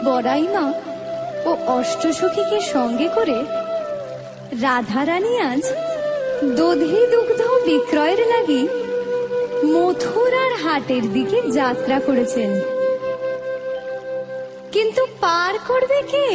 বড়াইমা ও অষ্টসখীকে সঙ্গে করে রাধারানী আজ দধি দুগ্ধ বিক্রয়ের লাগি মথুরার হাটের দিকে যাত্রা করেছেন। কিন্তু পার করবে কে?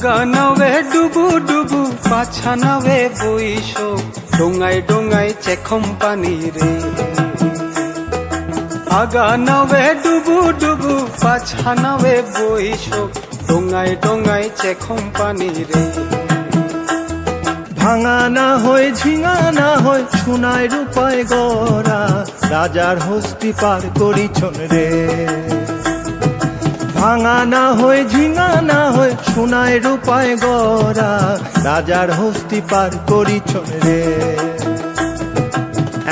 গানাবে ডুবু ডুবু পাছানাবে বইস ডোঙায় ডোঙায় চেখম পানি রে। আগানাবে ডুবু ডুবু পাছানাবে বইস ডোঙায় ডোঙায় চেখম পানি রে। ভাঙা না হয় ঝিঙা না হয় সোনায় রূপায় গড়া রাজার হস্তি পার করিছন রে। ভাঙা না হয় ঝিঙা না হয় সোনায় রূপায় গড়া রাজার হস্তি পার করিছন রে।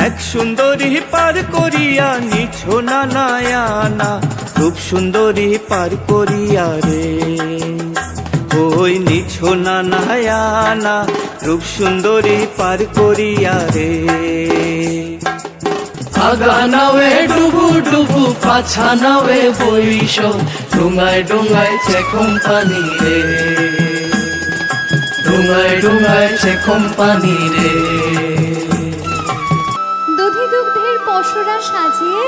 এক সুন্দরী পার করিয়া নিছো না নায়ানা রূপ সুন্দরী পার করিয়া রে। ওই নিছো না নায়ানা রূপ সুন্দরী পার করিয়া রে। আগানাবে ডুবু ডুবু পাছানাবে বইস ডোঙায় ডোঙায় চেখম পানি রে। ডোঙায় ডোঙায় চেখম পানি রে। দধি দুগ্ধের পসরা সাজিয়ে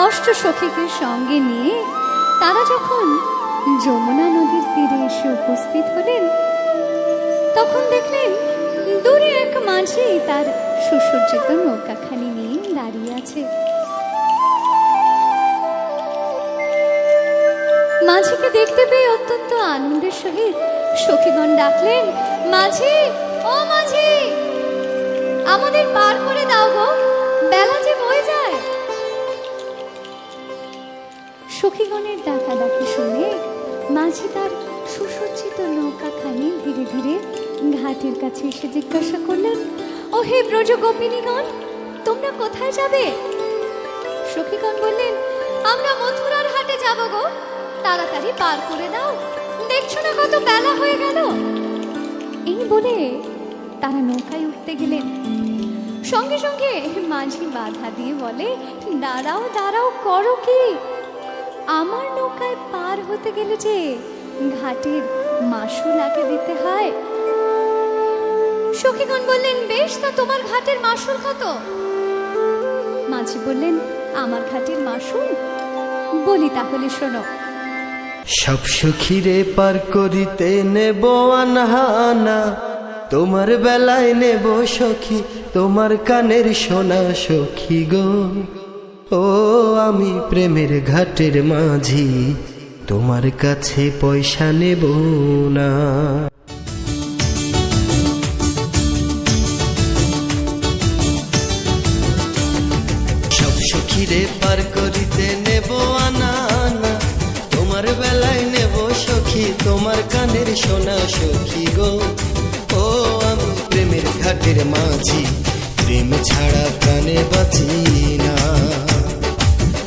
অষ্টসখীকে সঙ্গে নিয়ে তারা যখন যমুনা নদীর তীরে এসে উপস্থিত হলেন, তখন দেখলেন দূরে এক মাঝি তার সুসজ্জিত নৌকাখানি নিয়ে দাঁড়িয়ে আছে। মাঝিকে দেখতে পেয়ে অত্যন্ত আনন্দের সহিত সখীগণ ডাকলেন, মাঝি, ও মাঝি, আমাদের পার করে দাও গো, বেলা যে বয়ে যায়। সখীগণের ডাকাডাকি শুনে মাঝি তার সুসজ্জিত নৌকাখানি ধীরে ধীরে ঘাটের কাছে এসে জিজ্ঞাসা করলেন, ও হে ব্রজ গোপিনীগণ, তোমরা কোথায় যাবে? সখীগণ বললেন, আমরা মথুরার হাটে যাব গো, তাড়াতাড়ি পার করে দাও, দেখছো না কত বেলা হয়ে গেল। এই বলে তারা নৌকায় উঠতে গেলেন। সঙ্গে সঙ্গে মাঝি বাধা দিয়ে বলে, দাঁড়াও দাঁড়াও, করো কি? আমার নৌকায় পার হতে গেলে যে ঘাটের মাসুল আগে দিতে হয়। সখীগণ বললেন, বেশ, তা তোমার ঘাটের মাসুল কত? মাঝি বললেন, আমার ঘাটের মাসুল? বলি তাহলে শোনো। সব সখীরে পার করিতে নেব আনহানা, তোমার বেলায় নেব সখী তোমার কানের সোনা সখী গো। ও আমি প্রেমের ঘাটের মাঝি, তোমার কাছে পয়সা নেব না। সব সখীরে পার করিতে নেব আনানা, তোমার বেলায় নেব সখী তোমার কানের সোনা সখী গো। ও আমি প্রেমের ঘাটের মাঝি, প্রেম ছাড়া প্রাণে বাঁচি না।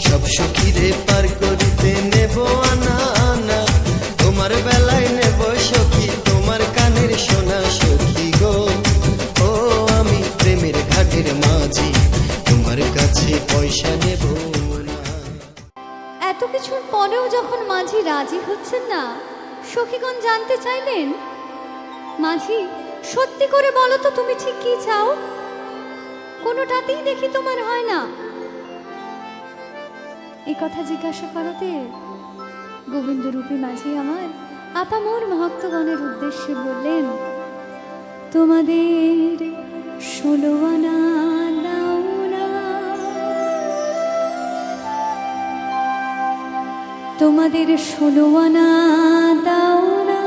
সব সখীরে পার করিতে নেব আনানা, তোমার বেলায় নেব সখী তোমার কানের সোনা সখী গো। ও আমি প্রেমের ঘাটের মাঝি, তোমার কাছে পয়সা নেব না। এত কিছুর পরেও যখন মাঝি রাজি হচ্ছেন না, সখীগণ জানতে চাইলেন, মাঝি, সত্যি করে বলো তো তুমি ঠিক কি চাও? কোনোটাতেই দেখি তোমার হয় না। এই কথা জিজ্ঞাসা করতে গোবিন্দ রূপী মাঝি আমার আপামর ভক্তগণের উদ্দেশ্যে বললেন, তোমাদের 16 আনা দাও না, তোমাদের 16 আনা দাও না।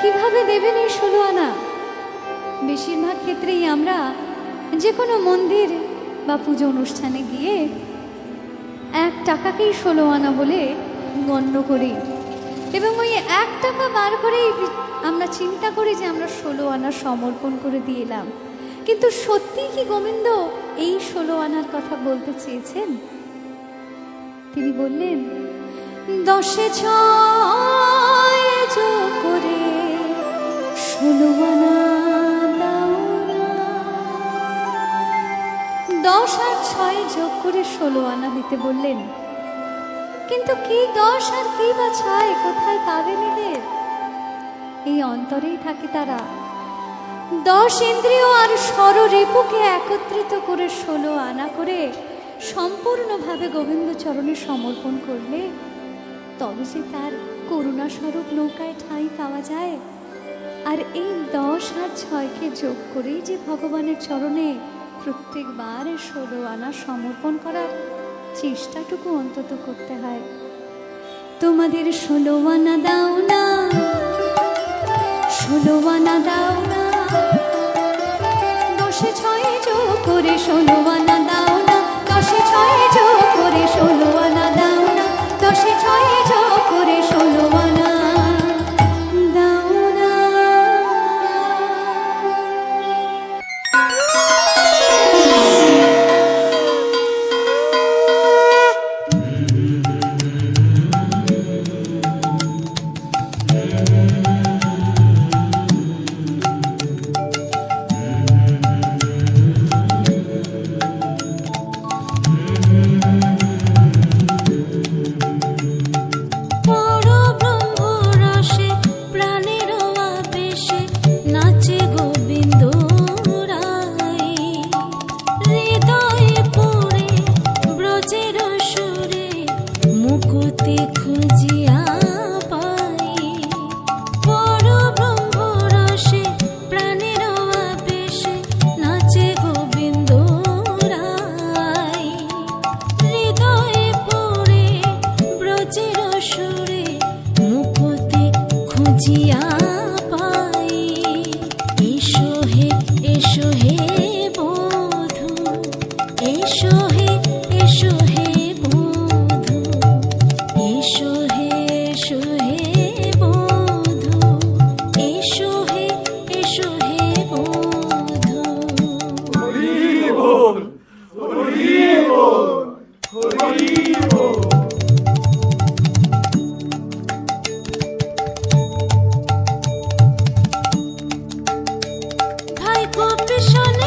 কিভাবে দেবেন এই 16 আনা? বেশিরভাগ ক্ষেত্রেই আমরা যে কোনো মন্দির বা পুজো অনুষ্ঠানে গিয়ে 1 টাকাকেই 16 আনা বলে গণ্য করি, এবং ওই 1 টাকা বার করেই আমরা চিন্তা করি যে আমরা 16 আনা সমর্পণ করে দিয়ে এলাম। কিন্তু সত্যি কি গোবিন্দ এই 16 আনার কথা বলতে চেয়েছেন? তিনি বললেন, 10-এ 6 যোগ করে 16 আনা দাও না। 10 আর 6 যোগ করে 16 আনা দিতে বললেন। কিন্তু কি 10 আর কি বা 6 কোথায় পাবেন এদের? এই অন্তরেই থাকে তারা। 10 ইন্দ্রিয় আর ষড়রিপুকে একত্রিত করে 16 আনা করে সম্পূর্ণভাবে গোবিন্দ চরণে সমর্পণ করলে তবে যে তার করুণা স্বরূপ নৌকায় ঠাঁই পাওয়া যায়। আর এই 10 আর 6কে যোগ করেই যে ভগবানের চরণে প্রত্যেকবার 16 আনা সমর্পণ করার চেষ্টাটুকু অন্তত করতে হয়। তোমাদের 16 আনা দাও না, 16 আনা দাও না, 10-এ 6 যোগ করে 16 আনা দাও না, 10-এ 6 যোগ করে 16 আনা দাও না, 10-এ 6 যোগ করে 16 আনা দাও না। ভাই কপি শোনে